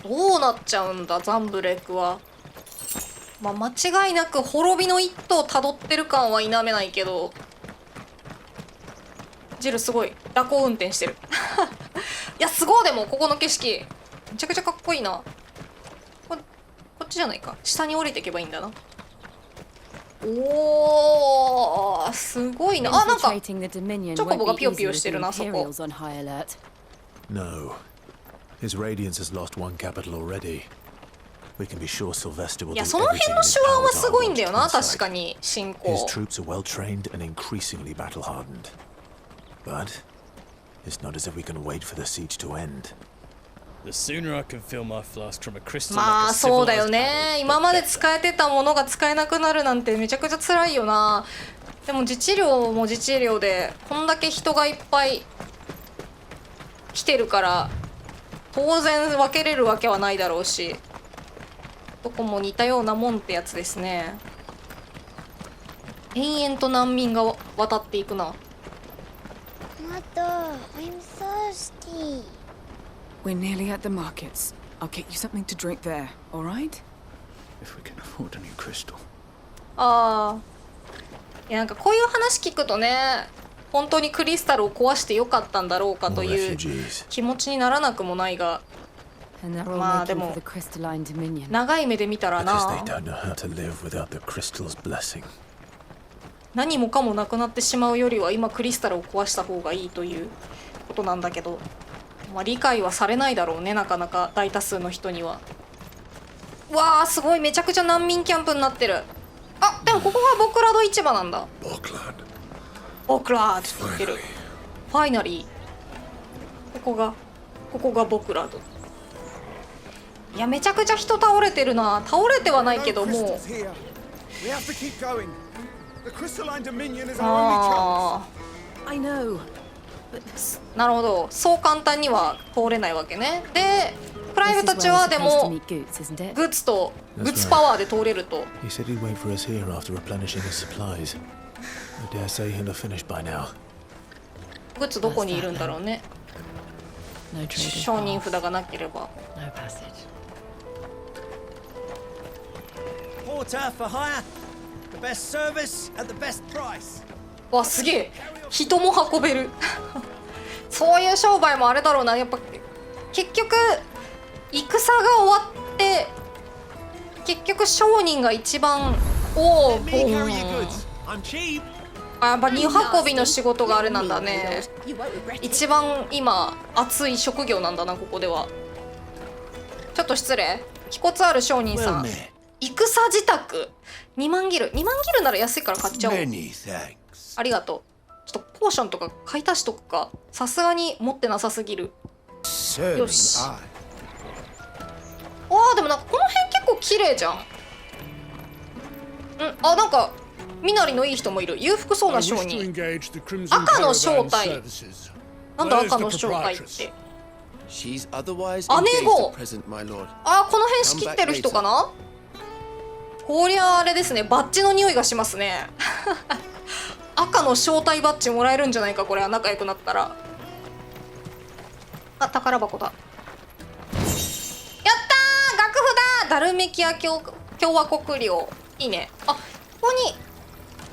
どうなっちゃうんだザンブレックは。まあ間違いなく滅びの一途をたどってる感は否めないけど、ジルすごい蛇行運転してるいやすごい。でもここの景色めちゃくちゃかっこいいな。こっちじゃないか、下に降りていけばいいんだな。おーすごいな。あ、なんかチョコボがピヨピヨしてるなそこ。No. His radiance has lost one capital already. We can be sure Sylvester will do everything in his power to いやその辺の手腕はすごいんだよな確かに進行。 His troops are well trained and increasingly battle hardened. But it's not as if we can wait for the siege to end. The sooner I can fill my flask from a crystal. まあそうだよね。今まで使えてたものが使えなくなるなんてめちゃくちゃ辛いよな。でも自治領も自治領でこんだけ人がいっぱい来てるから当然分けれるわけはないだろうし、どこも似たようなもんってやつですね。延々と難民が渡っていくな。Mother, I'm thirsty. We're nearly at the markets. I'll get you something to drink there, all right? If we can afford a new crystal. ああ、いやなんかこういう話聞くとね、本当にクリスタルを壊してよかったんだろうかという気持ちにならなくもないが、まあでも長い目で見たらな、何もかもなくなってしまうよりは今クリスタルを壊した方がいいということなんだけど、まあ理解はされないだろうねなかなか大多数の人には。うわーすごい、めちゃくちゃ難民キャンプになってる。あ、でもここがボクラド市場なんだ。ボクラーって言ってる。ファイナリー。ここがボクラド。いやめちゃくちゃ人倒れてるな。倒れてはないけどもう。ああ。なるほど。そう簡単には通れないわけね。で、プライブたちはでもグッズパワーで通れると。グッズどこにいるんだろうね。承認札がなければ。わ、すげえ。人も運べるそういう商売もあれだろうな。やっぱ結局戦が終わって結局商人が一番おお、やっぱ荷運びの仕事があれなんだね。一番今熱い職業なんだなここでは。ちょっと失礼。気骨ある商人さん、戦自宅2万ギルなら安いから買っちゃおう。ありがとう。ちょっとポーションとか買い足しとくか。さすがに持ってなさすぎる。よし。あーでもなんかこの辺結構綺麗じゃん。あ、なんか身なりのいい人もいる。裕福そうな商人。赤の正体。なんだ赤の正体って。姉御。あ、この辺仕切ってる人かな。こりゃあれですね、バッジの匂いがしますね赤の正体バッジもらえるんじゃないかこれは仲良くなったら。あ、宝箱だ。やったー、楽譜だ。ダルメキア共和国領。いいね。あ、ここに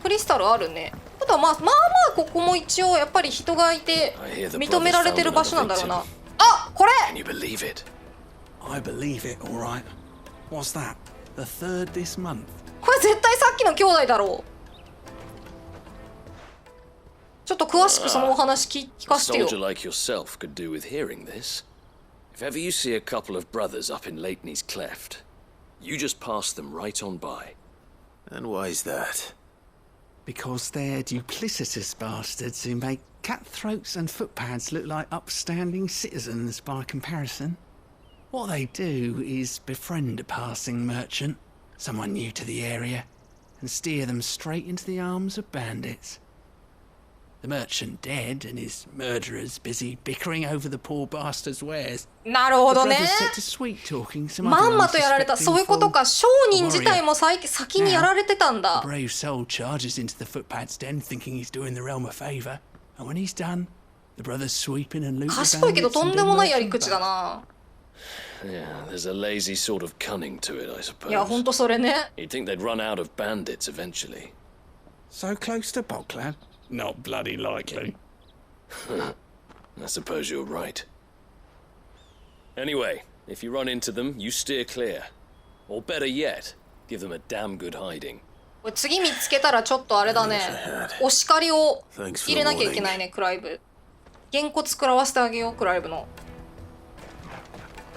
クリスタルあるね。あとはまあここも一応やっぱり人がいて認められてる場所なんだろうな。あ、これこれ絶対さっきの兄弟だろう。ちょっと詳しくそのお話聞かせてよ。If ever you see a couple of brothers up in Lateney's cleft, you just pass them right on by. And why is that? Because they're duplicitous bastards who make cutthroats and footpads look like upstanding citizens by comparison. What they do is befriend a passing merchant, someone new to the area, and steer them straight into the arms of bandits. The merchant dead and his murderers busy bickering over the poor bastard's wares. なるほどね。まんまとやられた。そういうことか。商人自体も先にやられてたんだ。The brave soul charges into the footpad's den thinking he's doing the realm a favor, and when he's done, the brothers sweep in and loot the bandits. 賢いけどとんでもないやり口だな。Yeah, there's a lazy sort of cunning to it, I いや suppose. ほんとそれね。 You'd think they'd run out of bandits eventually. So close to Bogland? Not bloody likely. I suppose you're right. Anyway, if you run into them, you steer clear. Or better yet, give them a damn good hiding. これ次見つけたらちょっとあれだね。お叱りを入れなきゃいけないね、クライブ。げんこつ食らわせてあげよう、クライブの。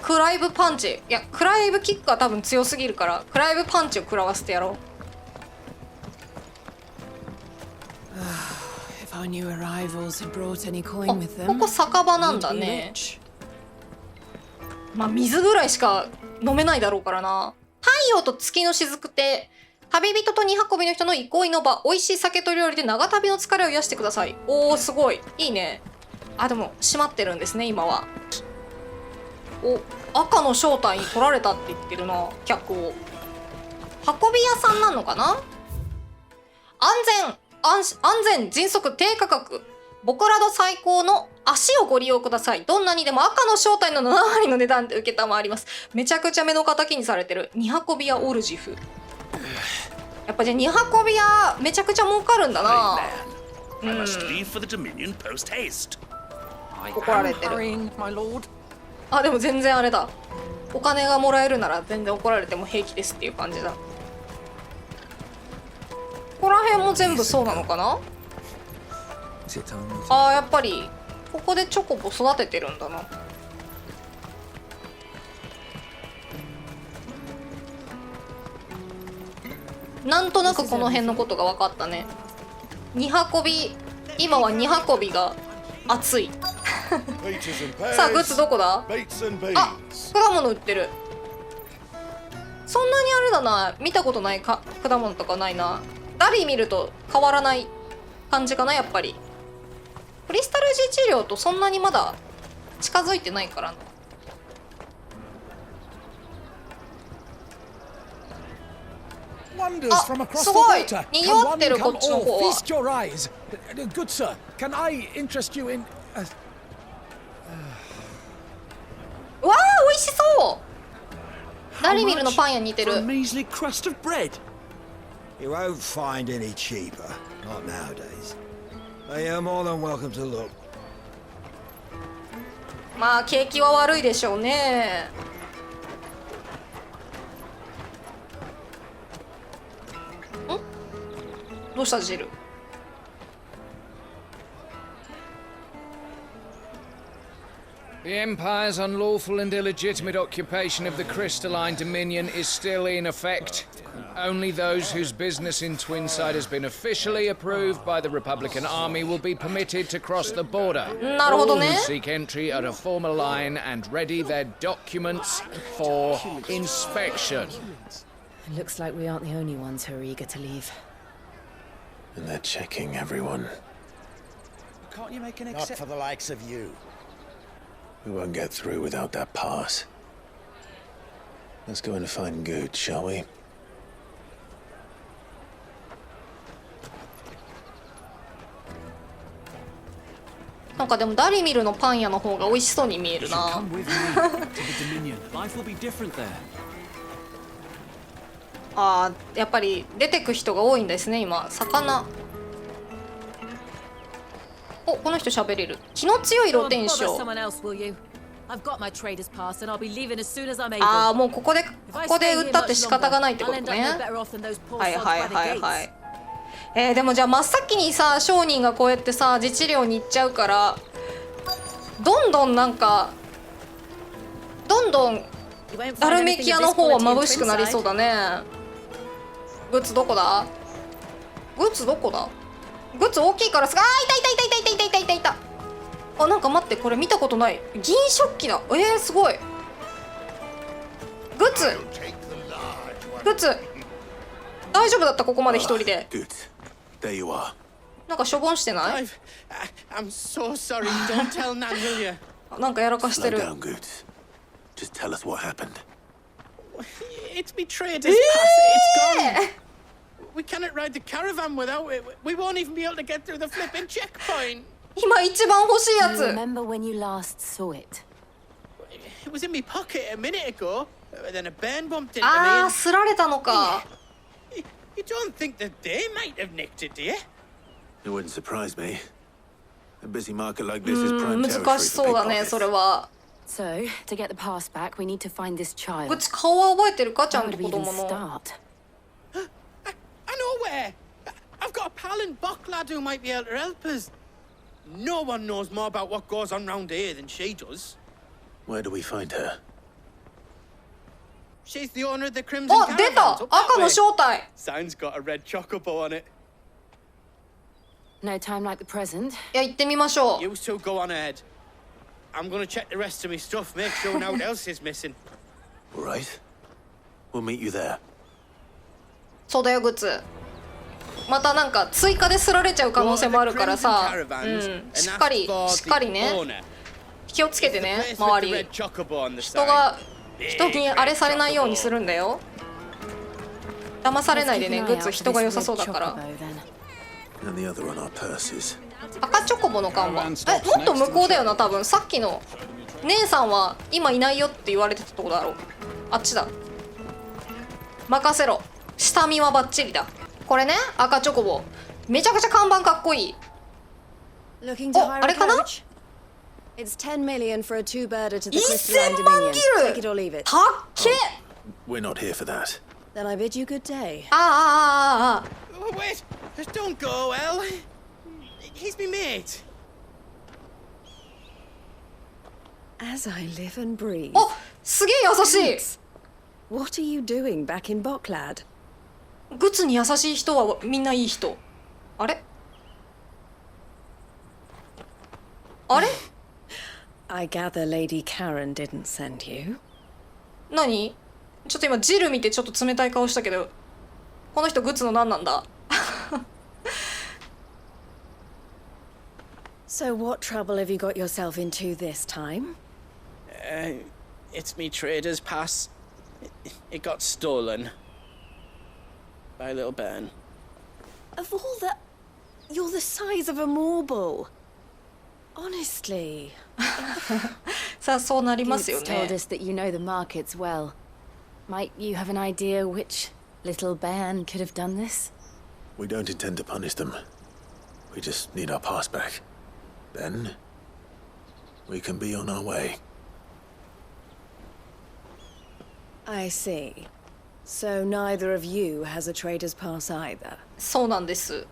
クライブパンチ。いや、クライブキックは多分強すぎるから、クライブパンチを食らわせてやろう。If our new arrivals had brought any あ、 coin with こ them, こ酒場なんだ we'd be ね。 rich. まあ水ぐらいしか飲めないだろうからな。太陽と月の雫って旅人と荷運びの人の憩いの場、美味しい酒と料理で長旅の疲れを癒してください。おーすごいいいね。あ、でも閉まってるんですね今は。お、赤の正体に取られたって言ってるな、客を。運び屋さんなのかな。安全迅速低価格僕らの最高の足をご利用ください。どんなにでも赤の正体の7割の値段で受けたまわります。めちゃくちゃ目の敵にされてる。荷運び屋オルジフ。やっぱじゃあ荷運び屋めちゃくちゃ儲かるんだな。I must leave for the Dominion post haste. 怒られてる。 Hurrying, my lord. あ、でも全然あれだ。お金がもらえるなら全然怒られても平気ですっていう感じだ。ここら辺も全部そうなのかな。あーやっぱりここでチョコボ育ててるんだな。なんとなくこの辺のことが分かったね。荷運び、今は荷運びが熱い。さあグッズどこだ。あ、果物売ってる。そんなにあれだな、見たことない果物とかないな。ダビ見ると変わらない感じかなやっぱり。クリスタル治療とそんなにまだ近づいてないからな。あ、すごいにぎわってるこっちの方は。Good sir, can I interest you in? うわー美味しそう。ダリミルのパン屋に似てる。 For a measly crust of bread. You won't find any cheaper, not nowadays. But you're more than welcome to look. まあ景気は悪いでしょうね。ん？どうしたジル？ The Empire's unlawful and illegitimate occupation of the crystalline dominion is still in effect. Only those whose business in Twinside has been officially approved by the Republican Army will be permitted to cross the border. なるほどね。 All who seek entry are to form a line and ready their documents for inspection. It looks like we aren't the only ones who are eager to leave. And they're checking everyone. Can't you make an Not for the likes of you. We won't get through without that pass. Let's go in and find Good, shall we? なんかでもダリミルのパン屋の方が美味しそうに見えるな。 Come with me to the Dominion. Life will be different there. あーやっぱり出てく人が多いんですね今。魚。お、この人喋れる。気の強い露天商。ああもうここで売ったって仕方がないってことね。はいはいはいはい。でもじゃあ真っ先にさ商人がこうやってさ自治領に行っちゃうからどんどんなんかどんどんダルメキアの方は眩しくなりそうだね。グッズどこだ。グッズどこだ。グッズ大きいからすが、あーいたいたいたいたいたいたいた。あ、なんか待って、これ見たことない銀食器だ。すごい。グッズグッズ大丈夫だったここまで一人で。 Good. There you are. なんかしょぼんしてない？ I'm so sorry. Don't tell Nan, will you? なんかやらかして Slow る。 down, Good. Just tell us what happened. It's betrayed us. It's gone. We cannot ride the caravan without it. We won't even be able to get through the flipping checkpoint. 今一番欲しいや You つ。 remember when you last saw it? It was in my pocket a minute ago, then a burn bumped into me. ああ、すられたのか。You don't think that they might have nicked it, do you? It wouldn't surprise me. A busy market like this is prime territory 難しそうだね、それは。So, to get the pass back, we need to find this child. グツ顔は覚えてるか、ちゃん How と would we 子 even 供の。start? I know where. I've got a pal in Bocklad who might be able to help us. No one knows more about what goes on round here than she does. Where do we find her? She's the owner of the Crimson あ、出た Caravans up that 赤の way. 正体 Sign's got a red chocobo on it. No time like the present. いや、行ってみましょう。 You two go on ahead. I'm gonna check the rest of my stuff, make sure no one else is missing. All right. We'll meet you there. そうだよ、グツ。またなんか追加ですられちゃう可能性もあるからさ、しっかりね、気をつけてね、周り。人にあれされないようにするんだよ。騙されないでね、グツ人が良さそうだから。And the other on our purses. 赤チョコボの看板。もっと向こうだよな、多分。さっきの姉さんは今いないよって言われてたとこだろう。あっちだ。任せろ。下見はバッチリだ。これね、赤チョコボ。めちゃくちゃ看板かっこいい。お、あれかな？ It's 10 million for a two-birder to the Crystalline Dominion. Take it or leave it. たっけ。We're not here for that. Then I bid you good day. ああ。Wait, don't go, El. He's me mate. As I live and breathe. お、すげえ優しい。What are you doing back in Bocklad? グツに優しい人はみんないい人。あれ？あれ？ I gather Lady Karen didn't send you. 何？ちょっと今ジル見てちょっと冷たい顔したけど、この人グツの何なんだ？ So what trouble have you got yourself into this time? It's me trader's pass. It got stolen by a little bairn. Of all the... You're the size of a marble. Honestly. さあそうなりますよ Goose told ね。 us that you know the markets well. Might you have an idea which little bairn could have done this? We don't intend to punish them. We just need our pass back. Then we can be on our way. I see. So neither of you has a trader's pass either. そうなんです。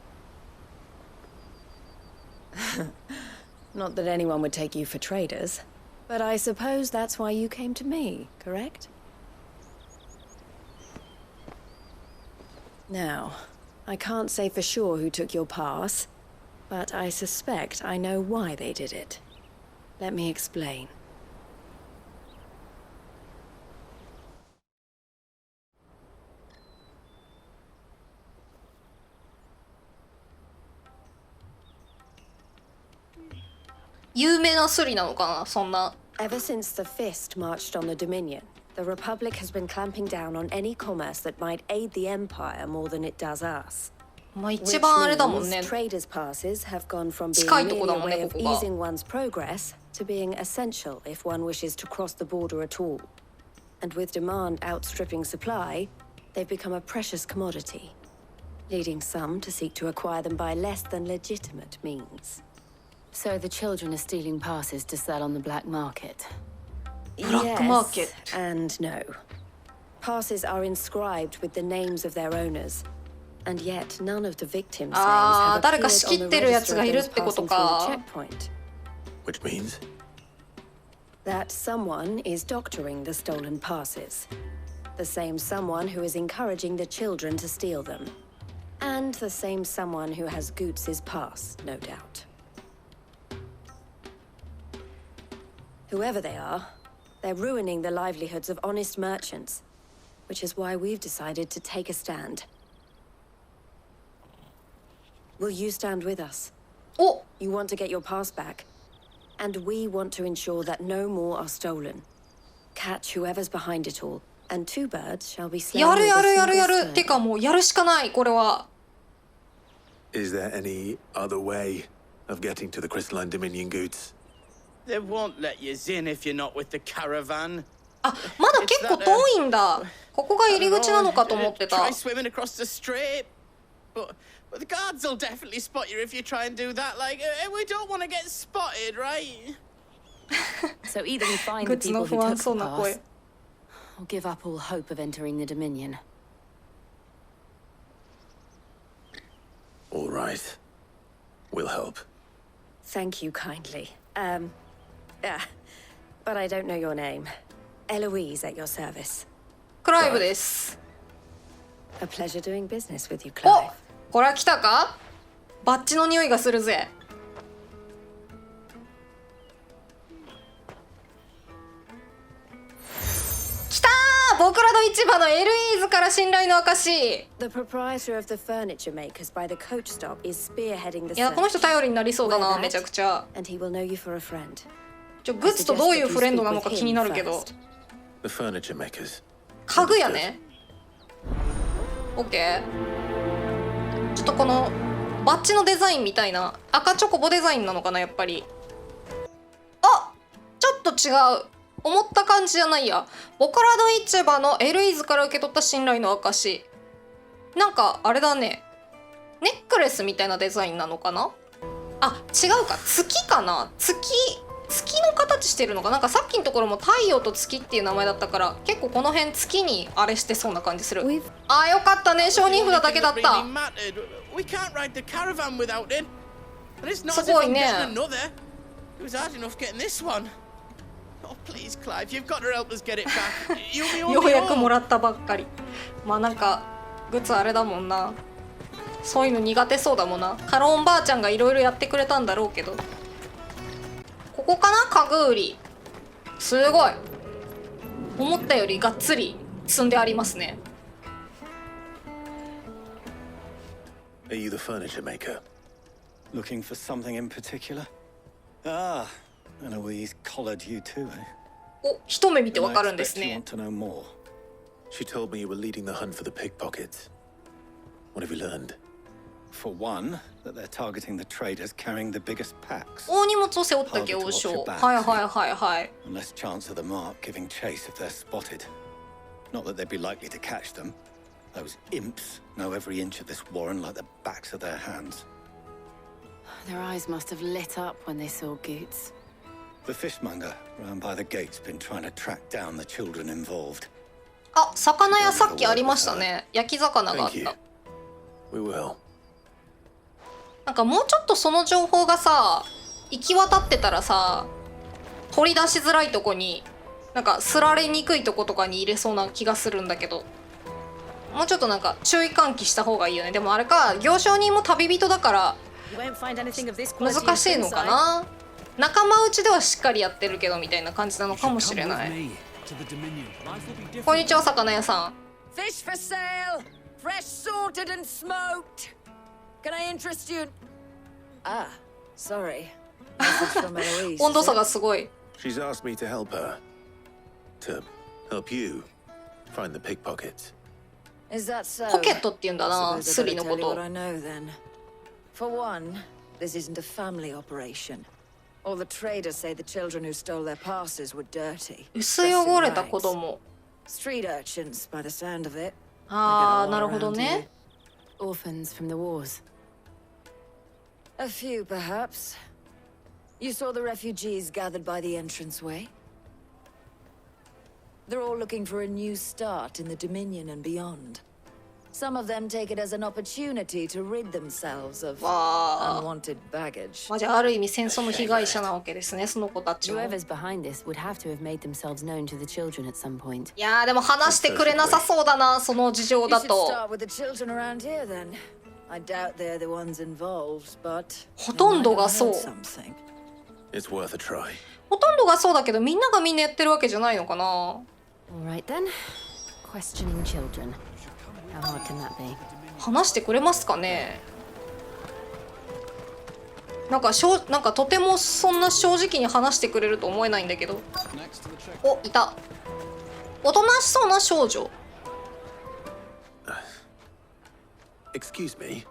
Not that anyone would take you for traders, but I suppose that's why you came to me, correct? Now, I can't say for sure who took your pass, but I suspect I know why they did it. Let me explain.有名なスリなのかな、そんな。 Ever since the Fist marched on the Dominion, the Republic has been clamping down on any commerce that might aid the Empire more than it does us. まあ一番あれだもんね。 Traders' passes have gone from being 近いとこ merely だ a もんね、 way こ of こが。 easing one's progress to being essential if one wishes to cross the border at all. And with demand outstripping supply, they've become a precious commodity, leading some to seek to acquire them by less than legitimate means. So the children are stealing passes to sell on the black market. Black market. Yes and no. Passes are inscribed with the names of their owners, and yet none of the victims' names have 誰か appeared 仕切 on っ the てるやつ register が of いるっ those てこと passing through か。 the checkpoint. Which means? That someone is doctoring the stolen passes. The same someone who is encouraging the children to steal them. And the same someone who has Goots's pass, no doubt. Whoever they are, they're ruining the livelihoods of honest merchants, which is why we've decided to take a stand. Will you stand with us? Oh! You want to get your pass back, and we want to ensure that no more are stolen. Catch whoever's behind it all, and two birds shall be slain やる with や a るやる single やる。 stone. てかもうやるしかない、これは。 Is there any other way of getting to the Crystalline Dominion goods? They won't let you in if you're not with the caravan. あ、まだ結構遠いんだ。ここが入り口なのかと思ってた。 Try swimming across the strait. But the guards will definitely spot you if you try and do that. Like, we don't want to get spotted, right? So either we find the people who took the pass, or give up all hope of entering the Dominion. All right. We'll help. Thank you kindly. But I don't know your name. Eloise at your service. クライブです。 A pleasure doing business with you, お、 Clive. これは来たか？バッジの匂いがするぜ。来たー！僕らの市場のエルイーズから信頼の証。 The proprietor of the furniture makers by the coach stop is spearheading the いや、この人頼りになりそうだな、 search. めちゃくちゃ。 And he will know you for a friend. グッズとどういうフレンドなのか気になるけど。 The furniture makers. 家具やね。オッケー。ちょっとこのバッジのデザインみたいな赤チョコボデザインなのかな、やっぱり。あ、ちょっと違う。思った感じじゃないや。僕らの市場のエルイーズから受け取った信頼の証。なんかあれだね。ネックレスみたいなデザインなのかな。あ、違うか。月かな。月の形してるのか。なんかさっきのところも太陽と月っていう名前だったから、結構この辺月にあれしてそうな感じする。あー、よかったね。承認札だけだった。すごいね。ようやくもらったばっかり。まあなんかグッズあれだもんな。そういうの苦手そうだもんな。カロンばあちゃんがいろいろやってくれたんだろうけど。ここかな、家具売り。すごい。思ったよりがっつり積んでありますね。 Are you the furniture maker? Looking for something in particular? Ah, Eloise collared you too, eh? お、一目見てわかるんですね。 Want to know more? She told me you were leading the hunt for the pickpockets. What have you learned? For one, that they're targeting the traders carrying the biggest packs. 大荷物を背負ったけ王将。はいはいはいはい。 And less chance of the mark giving chase if they're spotted. Not that they'd be likely to catch them. Those imps know every inch of this warren like the backs of their hands. Their eyes must have lit up when they saw Goots. The fishmonger round by the gate's been trying to track down the children involved. あ、魚屋さっきありましたね。焼き魚があった。 We will. なんかもうちょっとその情報がさ、行き渡ってたらさ、取り出しづらいとこに、なんかすられにくいとことかに入れそうな気がするんだけど、もうちょっとなんか注意喚起した方がいいよね。でもあれか、行商人も旅人だから難しいのかな。仲間内ではしっかりやってるけどみたいな感じなのかもしれない。こんにちは、魚屋さん。 Fish for sale, fresh sorted and smoked. Can I interest you? Ah, sorry. Message from Eloise. 温度差がすごい。 She's asked me to help her. To help you find the pickpockets. Is that so? ポケットって言うんだな、スリのこと。 What I know then. For one, this isn't a family operation. All the traders say the children who stole their passes were dirty. 薄汚れた子供。 Street urchins, by the sound of it. ああ、なるほどね。 Orphans from the wars. A few, perhaps. You saw the refugees gathered by the entranceway? They're all looking for a new start in the Dominion and beyond. Some of them take it as an opportunity to rid themselves of unwanted baggage. まあじゃあある意味戦争の被害者なわけですね、その子たちも。 Whoever's behind this would have to have made themselves known to the children at some point. いやーでも話してくれなさそうだな、その事情だと。 You should start with the children around here then. I doubt they're the ones involved, but ほとんどがそう。 It's worth a try. ほとんどがそうだけどみんながみんなやってるわけじゃないのかな。 All right then. Questioning children. How hard can that be? 話してくれますかね。なんかとてもそんな正直に話してくれると思えないんだけど。お、いた。おとなしそうな少女。 Excuse me.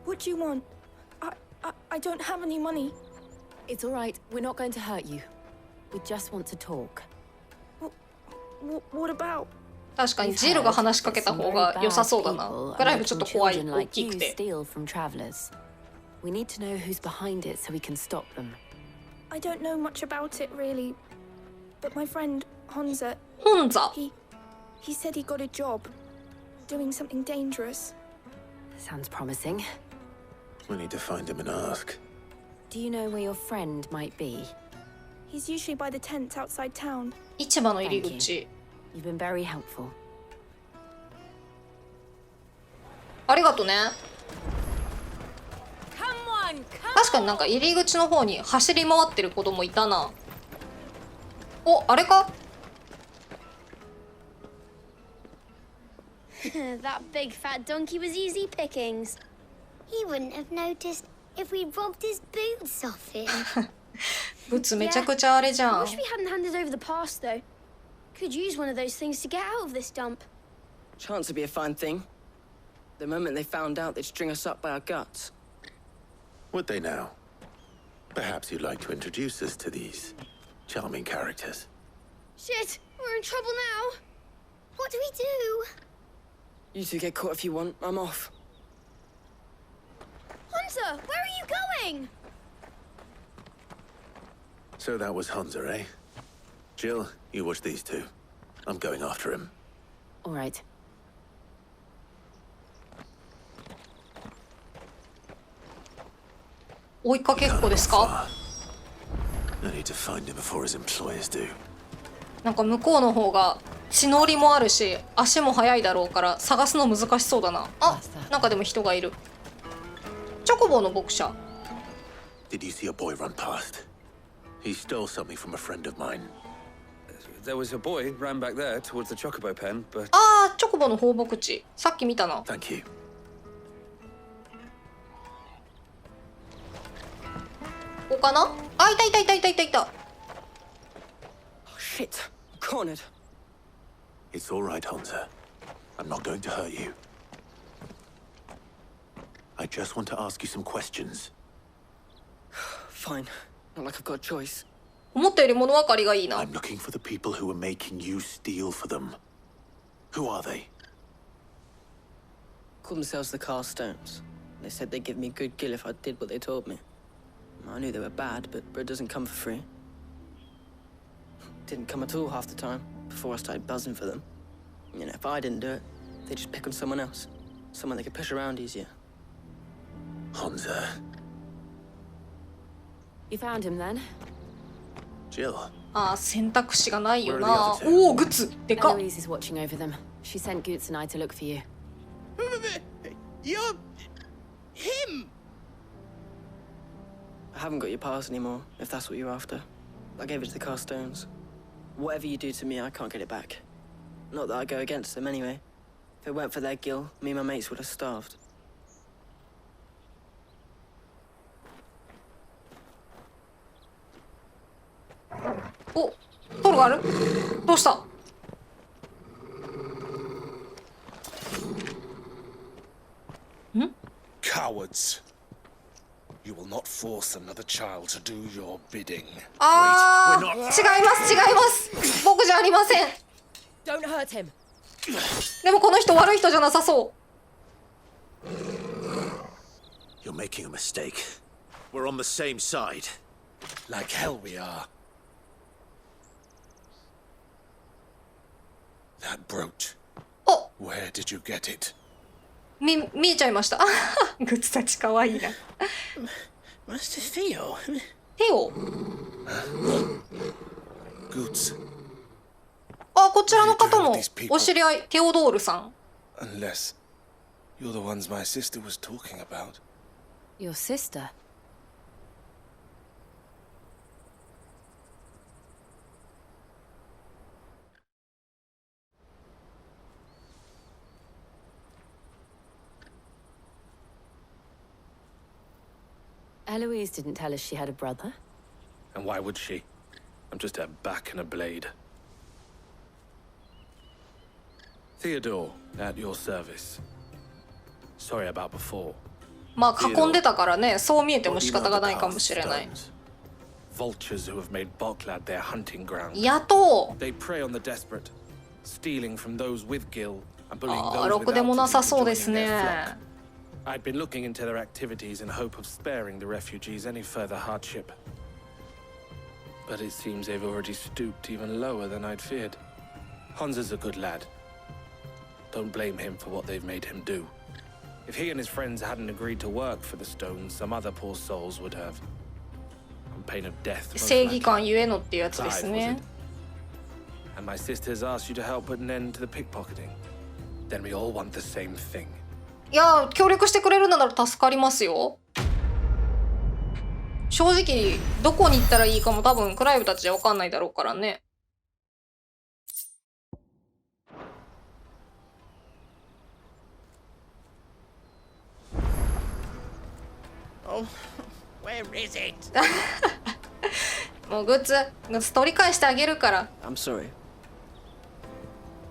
What do you want? I don't have any money. It's all right. We're not going to hurt you. We just want to talk. What about? 確かにジルが話しかけた方が良さそうだな。グライブちょっと怖い、大きくて。 We need to know who's behind it so we can stop them. I don't know much about it really, but my friend Honza. He said he got a job, doing something dangerous. Sounds promising. We need to find him and ask. Do you know where your friend might be? He's usually by the tents outside town. 市場の入り口。 You've been very helpful. ありがとね。確かになんか入り口の方に走り回ってる子供いたな。お、あれか？ That big fat donkey was easy pickings. He wouldn't have noticed if we robbed his boots off him. ブツめちゃくちゃあれじゃん。 I wish we hadn't handed over the pass though. Could use one of those things to get out of this dump. Chance would be a fine thing. The moment they found out, they'd string us up by our guts. Would they now? Perhaps you'd like to introduce us to these charming characters. Shit, we're in trouble now. What do we do? You two get caught if you want. I'm off. Hunter, where are you going? So that was Hunter, eh? Jill, you watch these two. I'm going after him. All right. 追いかけっこですか？ I need to find him before his employers do. なんか向こうの方が血のりもあるし足も速いだろうから探すの難しそうだな。あ、なんかでも人がいる。チョコボの牧者。 Did you see a boy run past? He stole something from a friend of mine. There was a boy ran back there towards the chocobo pen, but ああ、チョコボの放牧地。さっき見たな。 Thank you. ここかな？あ、いたいたいたいたいたいた。 Shit, cornered. It's all right, Hunter. I'm not going to hurt you. I just want to ask you some questions. Fine. Not like I've got a choice. 思ったより物分かりがいいな。 I'm looking for the people who are making you steal for them. Who are they? Called themselves the Carstones. They said they'd give me good gill if I did what they told me. I knew they were bad, but bread doesn't come for free. Didn't come at all half the time, before I started buzzing for them. You know, if I didn't do it, they'd just pick on someone else. Someone they could push around easier. Hunter. You found him then? Jill. ああ、選択肢がないよな。おお、グツでかっ。 Eloise is watching over them. She sent Goots and I to look for you. You're him. I haven't got your pass anymore, if that's what you're after. I gave it to the Carstones. Whatever you do to me, I can't get it back. Not that I go against them anyway. If it weren't for their gill, me and my mates would have starved. お、トルがある？どうした？ Cowards. You will not force another child to do your bidding. ああ、違います違います。僕じゃありません。 Don't hurt him. でもこの人悪い人じゃなさそう。 You're making a mistake. We're on the same side. Like hell we are. That brooch. Oh. Where did you get it? 見えちゃいました。グッズたち可愛いな。Master Theo. テオ。Goots. あ、こちらの方もお知り合い、テオドールさん。 Unless you're the ones my sister was talking about. Your sister? Eloise didn't tell us she had a brother. And why would she? I'm just her back and a blade. Theodore, at your service. Sorry about before. まあ囲んでたからね、そう見えても仕方がないかもしれない。Vultures who have made Boklad their hunting ground. 野党 They prey on the desperate, stealing from those with Gil and bullying あ those ーろくでも without なさ into そうです joining ね their flock. I'd been looking into their activities in hope of sparing the refugees any further hardship. But it seems they've already stooped even lower than I'd feared. Hansa's a good lad. Don't blame him for what they've made him do. If he and his friends hadn't agreed to work for the stones, some other poor souls would have. On pain of death. 正義感ゆえのっていうやつですね And my sisters asked you to help put an end to the pickpocketing. Then we all want the same thing. いや協力してくれるなら助かりますよ正直どこに行ったらいいかも多分クライブたちじゃ分かんないだろうからね Oh, where is it? もうグッズ取り返してあげるから I'm sorry.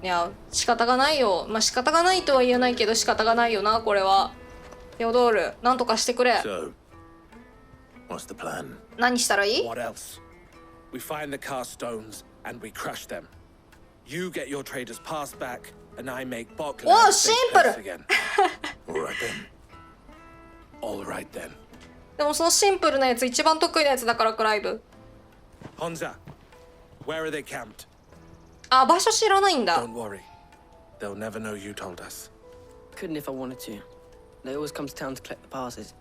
いや仕方がないよまあ仕方がないとは言えないけど仕方がないよなこれはテオドールなんとかしてくれ So, what's the plan? 何したらいい What else? We find the car stones and we crush them. You get your trader's pass back, and I make Boklad Oh, safe simple. place again. All right then. All right then. でもそのシンプルなやつ一番得意なやつだからクライブ Hansa, where are they camped? あ場所知らないんだ Don't worry. They'll never know you told us. Couldn't if I wanted to. They always come to town to collect the passes.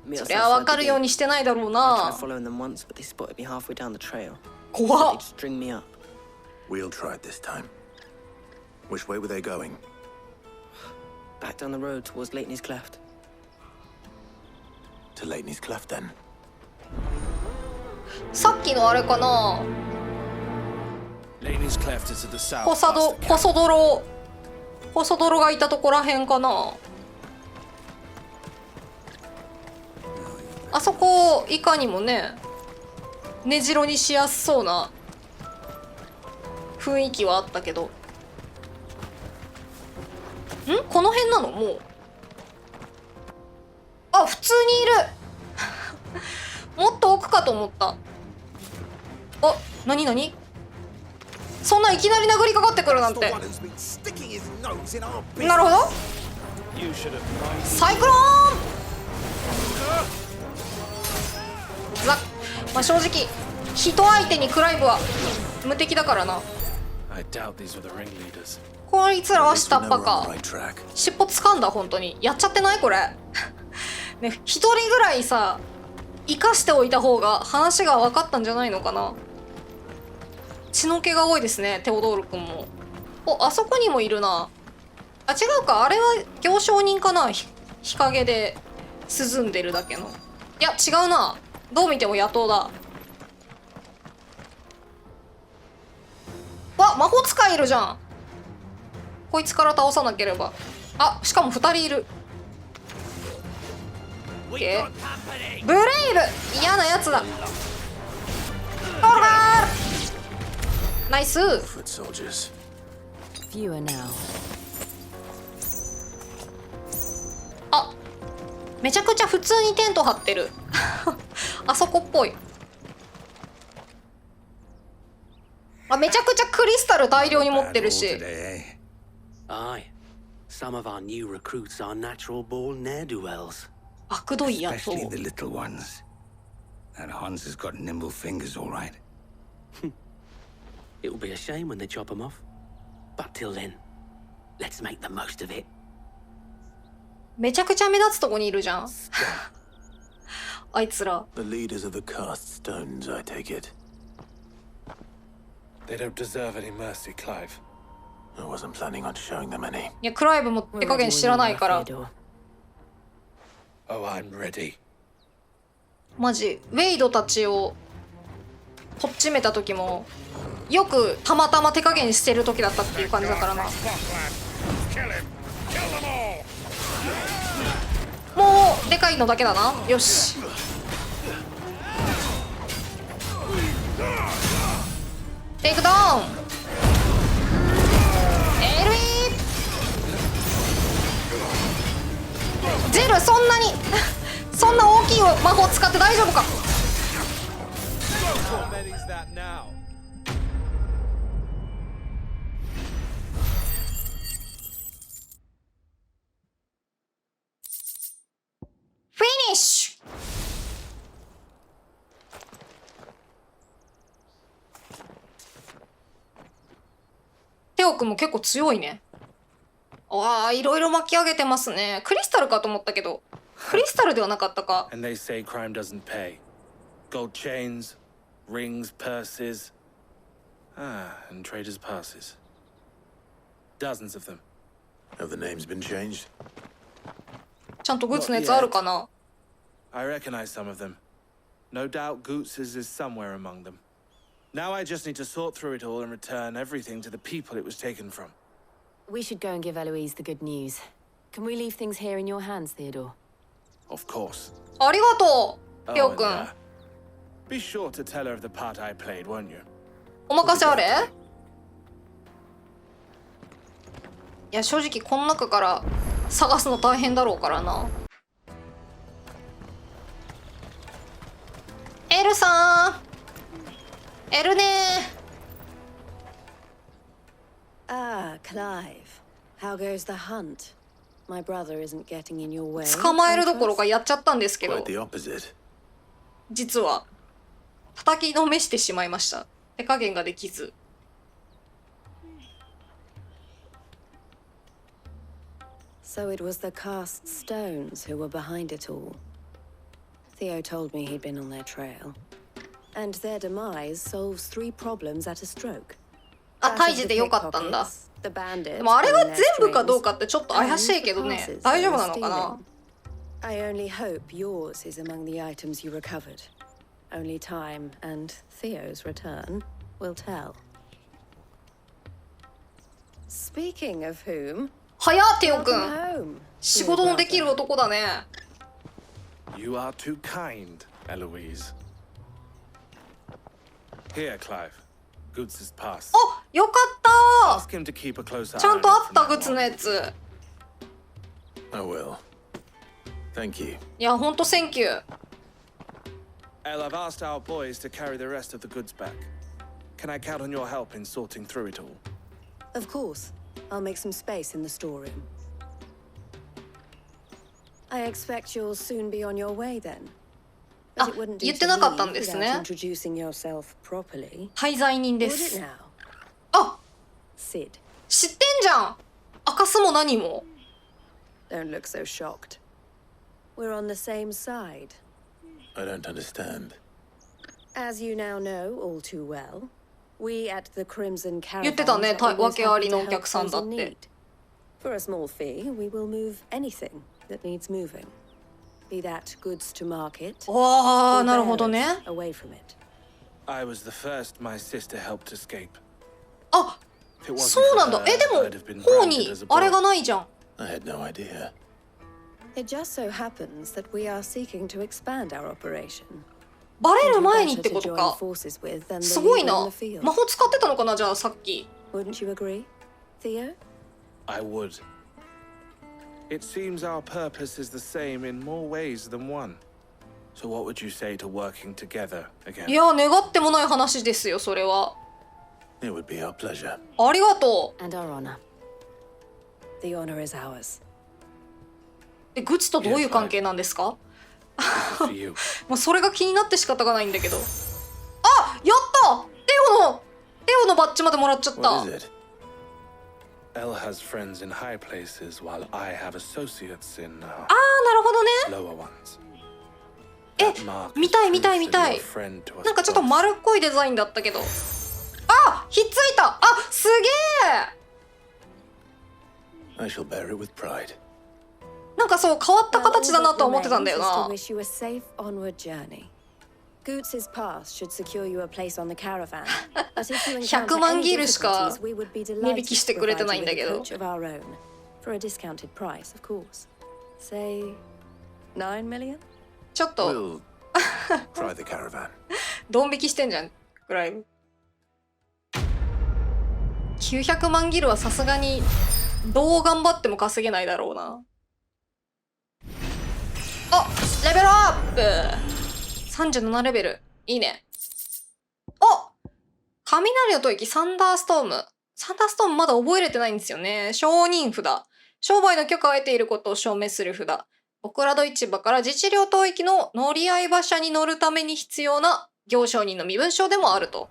Meet そ us りゃ outside 分か the るよう gate. にしてないだろう I な tried following them once, but they spotted me halfway down the trail. 怖っ They'd string me up. We'll try it this time. Which way were they going? Back down the road towards Lateney's Cleft. To Lateney's Cleft then. さっきのあれかな Lateney's Cleft is to the south. コソドロがいたとこらへんかなあそこいかにもね根城にしやすそうな雰囲気はあったけどこの辺なのもうあ普通にいるもっと奥かと思ったあ何そんないきなり殴りかかってくるなんてなるほどサイクローンまあ正直人相手にクライブは無敵だからな I doubt these were the ringleaders. こいつらは下っ端か尻尾掴んだ本当にやっちゃってないこれね一人ぐらいさ生かしておいた方が話が分かったんじゃないのかな血の気が多いですねテオドール君もあそこにもいるなあ違うかあれは行商人かな日陰で涼んでるだけのいや違うなどう見ても野党だわ魔法使いいるじゃんこいつから倒さなければあしかも2人いるブレイブ嫌なやつだオーラーナイス あめちゃくちゃ普通にテント張ってるあそこっぽいあめちゃくちゃクリスタル大量に持ってるし Aye. Some of our new recruits are natural-born ne'er-do-wells. あくどいやつ Especially the little ones. That Hans has got nimble fingers, all right. It will be a shame when they chop them off. But till then, let's make the most of it. めちゃくちゃ目立つとこにいるじゃんあいつら The leaders of the cast stones, I take it. They don't deserve any mercy, Clive. I wasn't planning on showing them any. いやクライブも手加減知らないから Oh, I'm ready. マジウェイドたちをとっちめた時もよくたまたま手加減してる時だったっていう感じだからなもうでかいのだけだなよしテイクダウンエルイジルそんな大きい魔法使って大丈夫かテオくんも結構強いね。わあ、いろいろ巻き上げてますね。クリスタルかと思ったけど、クリスタルではなかったか。And they say crime doesn't pay. Gold chains, rings, purses. And traders' passes. Dozens of them. Have the names been changed? ちゃんとグッズのやつあるかな。 I recognize some of them. No doubt Goots's is somewhere among them. Now I just need to sort through it all and return everything to the people it was taken from. We should go and give Eloise the good news. Can we leave things here in your hands, Theodore? Of course. ありがとう、テオ and, くん。 be sure to tell her of the part I played, won't you? お任せあれ。いや、正直この中から探すの大変だろうからな。エルさん、エルねー。Ah, Clive. How goes the hunt? My brother isn't getting in your way. 捕まえるどころかやっちゃったんですけど、 Quite the opposite. 実は叩きのめしてしまいました。手加減ができず。So it was the cast stones who were behind it all. Theo told me he'd been on their trail. And their demise solves 3 problems at a stroke. あ、退治でよかったんだ。 The bandits, でもあれが全部かどうかってちょっと怪しいけどね。大丈夫なのかな。 I only hope yours is among the items you recovered. Only time and Theo's return will tell. Speaking of whom, 早っ、テオくん。仕事のできる男だね。 You are too kind, Eloise. Here, Clive. Goots's pass. あ、よかった Ask him to keep a closer ちゃんと eye あった、 from グ now ッズのやつ。 I will. Thank you. いや、ほんとセンキュー。 Elle, I've asked our boys to carry the rest of the goods back. Can I count on your help in sorting through it all? of course, I'll make some space in the storeroom. I expect you'll soon be on your way then. But it wouldn't do 言って to なかったん leave ですね。 without introducing yourself properly. 滞在人で Would す。 it now? あ、 Sid. 知ってんじゃん。明かすも何も。 Don't look so shocked. We're on the same side. I don't understand. As you now know all too well, we at the Crimson 言ってた Caravans ね、 are always 訳あり happy の to お help 客さん those だっ in て。 need. For a small fee, we will move anything that needs moving. Be that goods to market わあ、 or なるほどね。 bearers away from it. I was the first my sister helped escape. あ、 If it wasn't そう for なんだ。 her, え、で I'd have been も、方 branded に as a あれ boy. がないじゃん。 I had no idea. It just so happens that we are seeking to expand our operation. バレる前にってこと Better to join か。 forces with than the すごい leader な in the field. 魔法使ってたのかな、じゃあさっき。 Wouldn't you agree, Theo? I would. It seems our purpose is the same in more ways than one. So what would you say to working together い again? や、願ってもない話ですよ、それは。 It would be our pleasure. ありがと And our honor. The honor is ours. う。グッチとどういう関係なんですか。 For you. もうそれが気になって仕方がないんだけど。あ、やったテオのバッジまでもらっちゃった。 What is it? Elle has friends in high places while I have associates in あー、なるほどね。 lower ones. え、 That mark 見たい is 見たい proof 見 that た you're い a。friend to us なんかちょっと both. 丸っこいデザインだったけど。あ、ひっついた。あ、すげえ。 I shall bear it with pride. なんかそう変わった形だなとは思ってたんだよ All that な。 remains is to wish you a safe onward journey. Goots's pass should secure you a place on the caravan. But if you encounter 100万 any ギルしか difficulties, we would be 値 delighted 引きして to くれて provide ない you んだ with け a ど。 coach of our own. For a discounted price, of course. Say 9 million? ちょっと We'll try the caravan. ドン引きしてんじゃん、グライブ。900万ギルはさすがにどう頑張っても稼げないだろうな。あ、レベルアップ !37 レベル。いいね。お、雷の吐息サンダーストーム。サンダーストームまだ覚えれてないんですよね。商人札。商売の許可を得ていることを証明する札。オクラド市場から自治領統域の乗り合い馬車に乗るために必要な行商人の身分証でもあると。